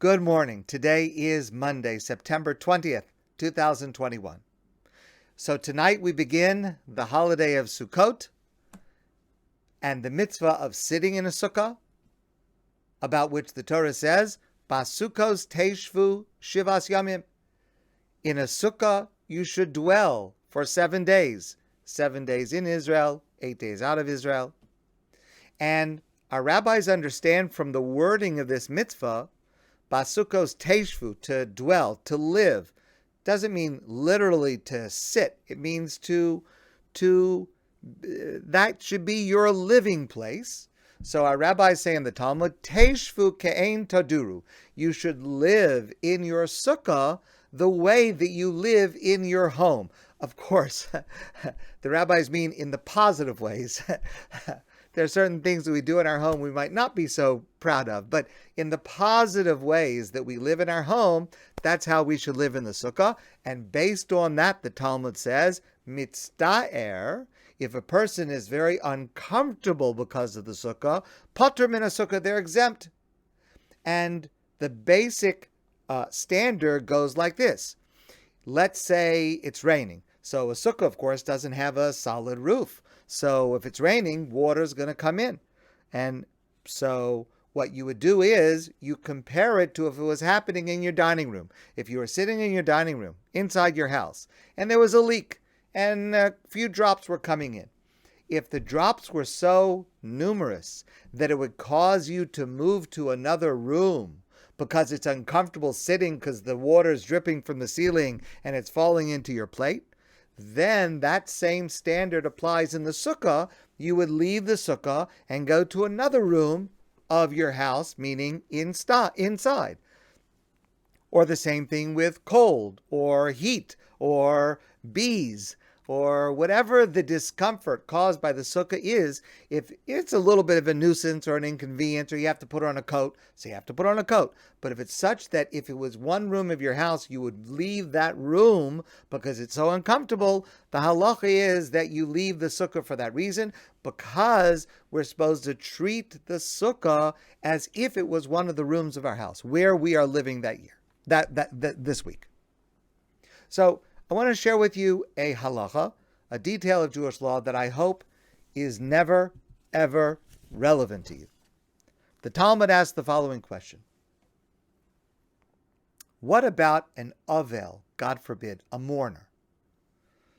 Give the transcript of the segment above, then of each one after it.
Good morning. Today is Monday, September 20th, 2021. So tonight we begin the holiday of Sukkot and the mitzvah of sitting in a sukkah, about which the Torah says, Basukos teishvu shivas yamim. In a sukkah you should dwell for 7 days. 7 days in Israel, 8 days out of Israel. And our rabbis understand from the wording of this mitzvah, Basukos teishvu, to dwell, to live, doesn't mean literally to sit. It means that should be your living place. So our rabbis say in the Talmud, teishvu ke'ein taduru. You should live in your sukkah the way that you live in your home. Of course, the rabbis mean in the positive ways. There are certain things that we do in our home we might not be so proud of, but in the positive ways that we live in our home, that's how we should live in the sukkah. And based on that, the Talmud says, mitzta'er, if a person is very uncomfortable because of the sukkah, patur min sukkah, they're exempt. And the basic standard goes like this. Let's say it's raining. So a sukkah, of course, doesn't have a solid roof. So if it's raining, water's going to come in. And so what you would do is you compare it to if it was happening in your dining room. If you were sitting in your dining room inside your house and there was a leak and a few drops were coming in. If the drops were so numerous that it would cause you to move to another room because it's uncomfortable sitting because the water is dripping from the ceiling and it's falling into your plate, then that same standard applies in the sukkah. You would leave the sukkah and go to another room of your house, meaning inside. Or the same thing with cold or heat or bees or whatever the discomfort caused by the sukkah is. If it's a little bit of a nuisance or an inconvenience or you have to put on a coat, so you have to put on a coat. But if it's such that if it was one room of your house, you would leave that room because it's so uncomfortable, the halacha is that you leave the sukkah for that reason, because we're supposed to treat the sukkah as if it was one of the rooms of our house where we are living that year, this week. So I want to share with you a halacha, a detail of Jewish law that I hope is never, ever relevant to you. The Talmud asks the following question. What about an avel, God forbid, a mourner?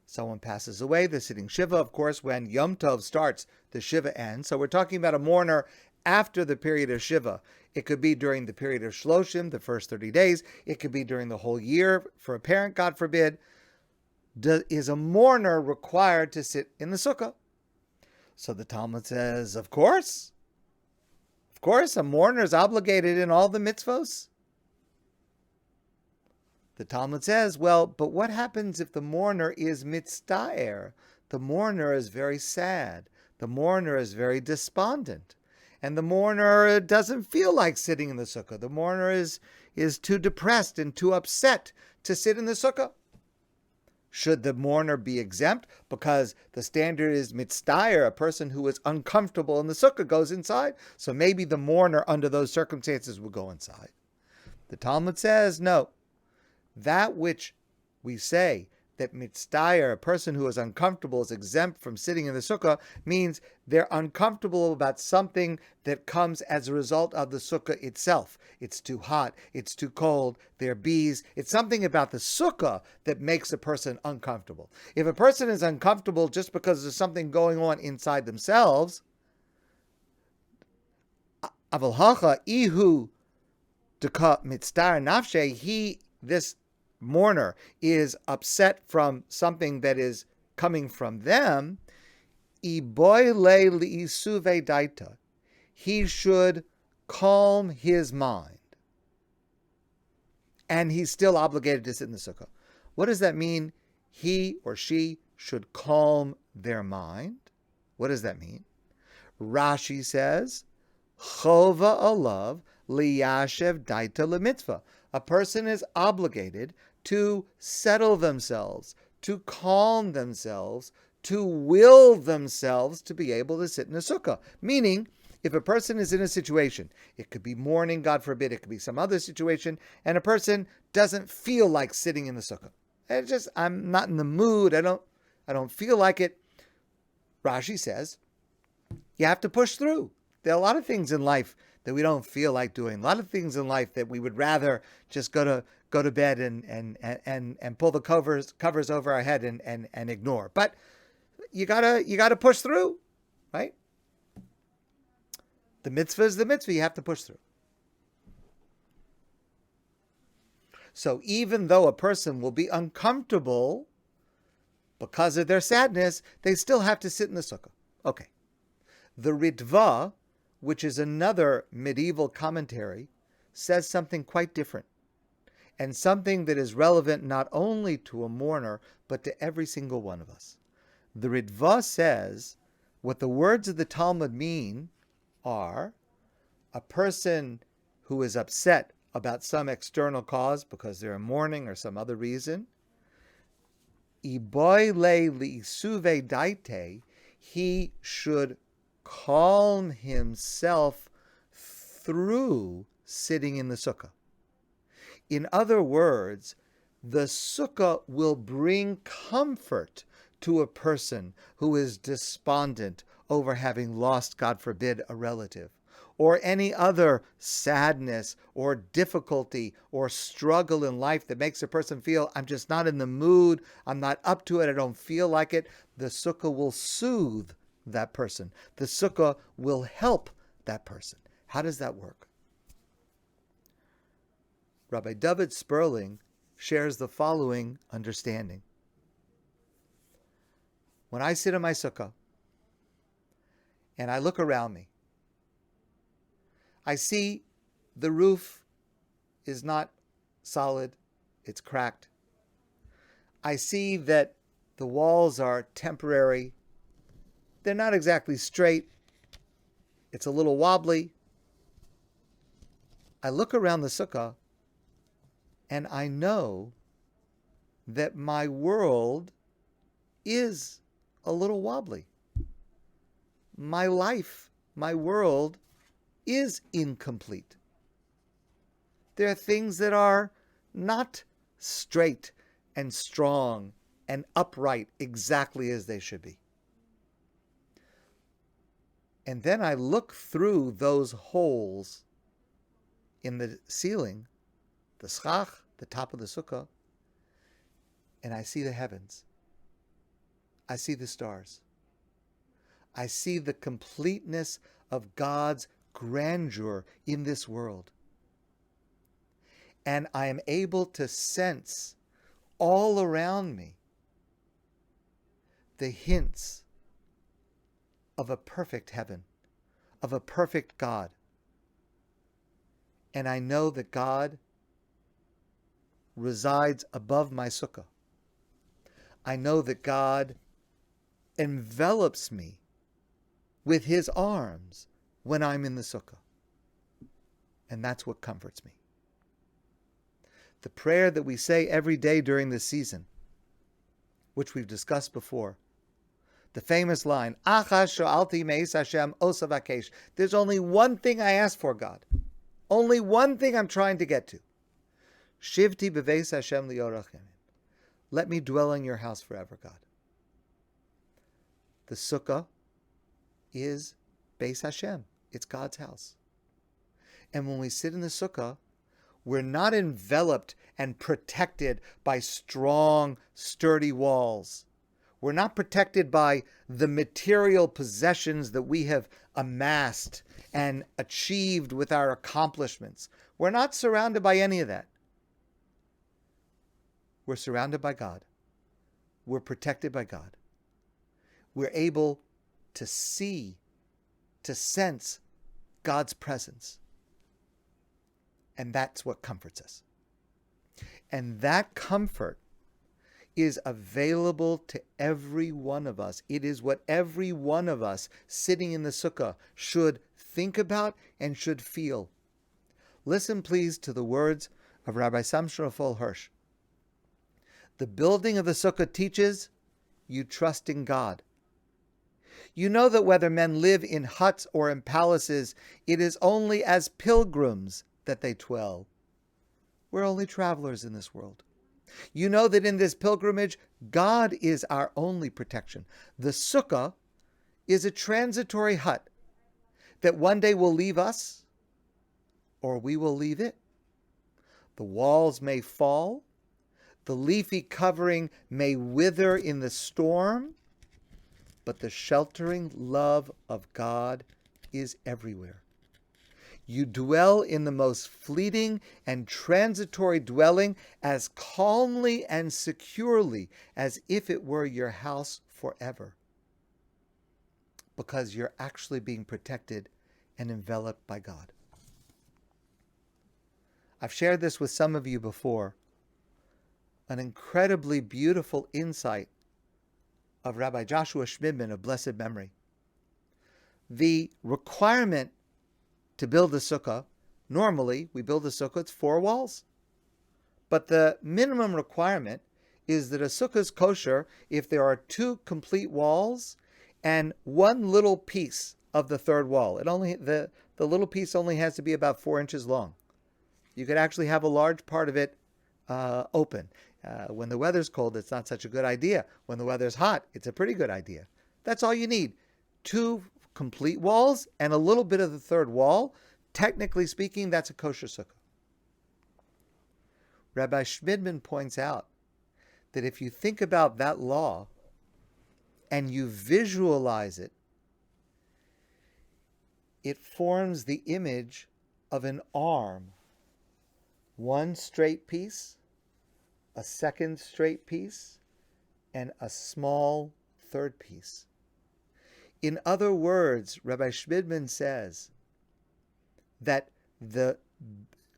Someone passes away, they're sitting Shiva. Of course, when Yom Tov starts, the Shiva ends. So we're talking about a mourner after the period of Shiva. It could be during the period of Shloshim, the first 30 days. It could be during the whole year for a parent, God forbid. Is a mourner required to sit in the sukkah? So the Talmud says, of course. Of course, a mourner is obligated in all the mitzvos. The Talmud says, well, but what happens if the mourner is mitzta'er? The mourner is very sad. The mourner is very despondent. And the mourner doesn't feel like sitting in the sukkah. The mourner is too depressed and too upset to sit in the sukkah. Should the mourner be exempt? Because the standard is mitzta'er, a person who is uncomfortable in the sukkah goes inside. So maybe the mourner under those circumstances would go inside. The Talmud says, no. That which we say that mitzta'er, a person who is uncomfortable, is exempt from sitting in the sukkah, means they're uncomfortable about something that comes as a result of the sukkah itself. It's too hot, it's too cold, there are bees. It's something about the sukkah that makes a person uncomfortable. If a person is uncomfortable just because there's something going on inside themselves, aval hacha ihu deka mitzta'er nafshe, this mourner is upset from something that is coming from them, he should calm his mind. And he's still obligated to sit in the sukkah. What does that mean? He or she should calm their mind. What does that mean? Rashi says, Chova alav liyashev daita lemitzvah. A person is obligated to settle themselves, to calm themselves, to will themselves to be able to sit in a sukkah. Meaning, If a person is in a situation, it could be mourning, God forbid, it could be some other situation, and a person doesn't feel like sitting in the sukkah. I'm not in the mood. I don't feel like it. Rashi says, you have to push through. There are a lot of things in life that we don't feel like doing. A lot of things in life that we would rather just go to bed and pull the covers over our head and ignore. But you gotta push through, right? The mitzvah is the mitzvah. You have to push through. So even though a person will be uncomfortable because of their sadness, they still have to sit in the sukkah. Okay. The Ritva, which is another medieval commentary, says something quite different, and something that is relevant not only to a mourner, but to every single one of us. The Ritva says what the words of the Talmud mean are a person who is upset about some external cause because they're mourning or some other reason. Iboy le li'isuve daite, he should calm himself through sitting in the sukkah. In other words, the sukkah will bring comfort to a person who is despondent over having lost, God forbid, a relative, or any other sadness or difficulty or struggle in life that makes a person feel, I'm just not in the mood, I'm not up to it, I don't feel like it. The sukkah will soothe that person. The sukkah will help that person. How does that work? Rabbi David Sperling shares the following understanding. When I sit in my sukkah and I look around me, I see the roof is not solid, it's cracked. I see that the walls are temporary. They're not exactly straight. It's a little wobbly. I look around the sukkah and I know that my world is a little wobbly. My life, my world is incomplete. There are things that are not straight and strong and upright exactly as they should be. And then I look through those holes in the ceiling, the schach, the top of the sukkah, and I see the heavens. I see the stars. I see the completeness of God's grandeur in this world. And I am able to sense all around me the hints of a perfect heaven, of a perfect God. And I know that God resides above my sukkah. I know that God envelops me with his arms when I'm in the sukkah. And that's what comforts me. The prayer that we say every day during this season, which we've discussed before, the famous line, Acha sho'alti meis Hashem osa vakesh. There's only one thing I ask for, God. Only one thing I'm trying to get to. Shivti beveis Hashem liorachem. Let me dwell in your house forever, God. The sukkah is Beis Hashem. It's God's house. And when we sit in the sukkah, we're not enveloped and protected by strong, sturdy walls. We're not protected by the material possessions that we have amassed and achieved with our accomplishments. We're not surrounded by any of that. We're surrounded by God. We're protected by God. We're able to see, to sense God's presence. And that's what comforts us. And that comfort is available to every one of us. It is what every one of us sitting in the sukkah should think about and should feel. Listen, please, to the words of Rabbi Samson Raphael Hirsch. The building of the sukkah teaches you trust in God. You know that whether men live in huts or in palaces, it is only as pilgrims that they dwell. We're only travelers in this world. You know that in this pilgrimage, God is our only protection. The Sukkah is a transitory hut that one day will leave us or we will leave it. The walls may fall, the leafy covering may wither in the storm, but the sheltering love of God is everywhere. You dwell in the most fleeting and transitory dwelling as calmly and securely as if it were your house forever, because you're actually being protected and enveloped by God. I've shared this with some of you before, an incredibly beautiful insight of Rabbi Joshua Schmidman of blessed memory. The requirement to build a sukkah, normally we build a sukkah, it's 4 walls. But the minimum requirement is that a sukkah is kosher if there are 2 complete walls and 1 little piece of the 3rd wall. The little piece only has to be about 4 inches long. You could actually have a large part of it open. When the weather's cold, it's not such a good idea. When the weather's hot, it's a pretty good idea. That's all you need. 2 complete walls and a little bit of the 3rd wall. Technically speaking, that's a kosher sukkah. Rabbi Schmidman points out that if you think about that law and you visualize it, it forms the image of an arm. 1 straight piece, a 2nd straight piece, and a small 3rd piece. In other words, Rabbi Schmidman says that the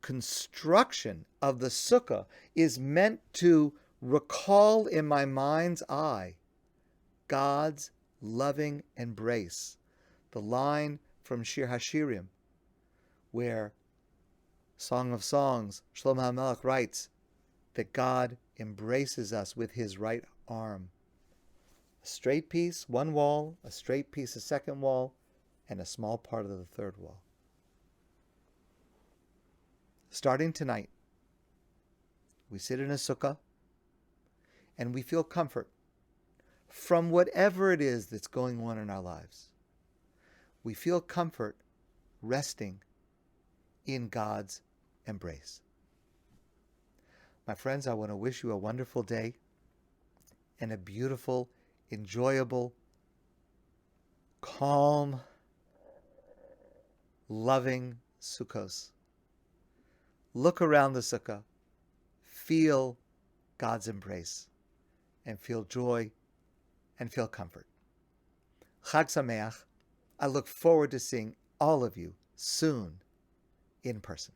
construction of the sukkah is meant to recall in my mind's eye God's loving embrace. The line from Shir Hashirim, where Song of Songs, Shlomo HaMelech writes that God embraces us with his right arm. A straight piece, 1 wall, a straight piece, a 2nd wall, and a small part of the 3rd wall. Starting tonight, we sit in a sukkah and we feel comfort from whatever it is that's going on in our lives. We feel comfort resting in God's embrace. My friends, I want to wish you a wonderful day and a beautiful, enjoyable, calm, loving Sukkos. Look around the sukkah, feel God's embrace, and feel joy and feel comfort. Chag Sameach. I look forward to seeing all of you soon in person.